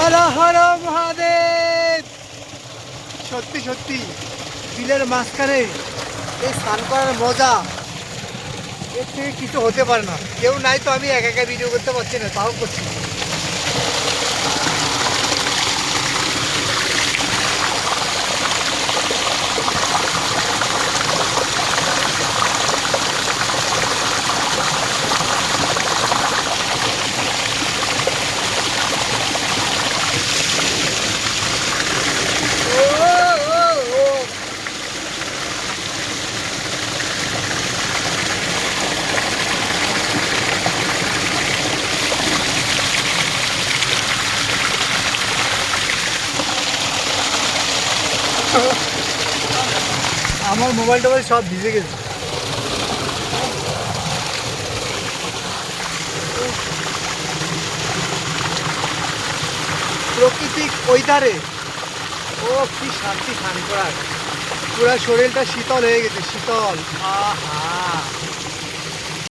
হর হর মহাদেব। সত্যি সত্যি বিলের মাঝখানে এই স্নান করার মজা এর থেকে কিছু হতে পারে না। কেউ নাই তো আমি একা একা ভিডিও করতে পারছি না, তাও করছি। আমার মোবাইল টোবাইল সব ভিজে গেছে। প্রকৃতিক ওয়েদারে ও কি শান্তি স্নান করার, পুরো শরীরটা শীতল হয়ে গেছে, শীতল। আহা।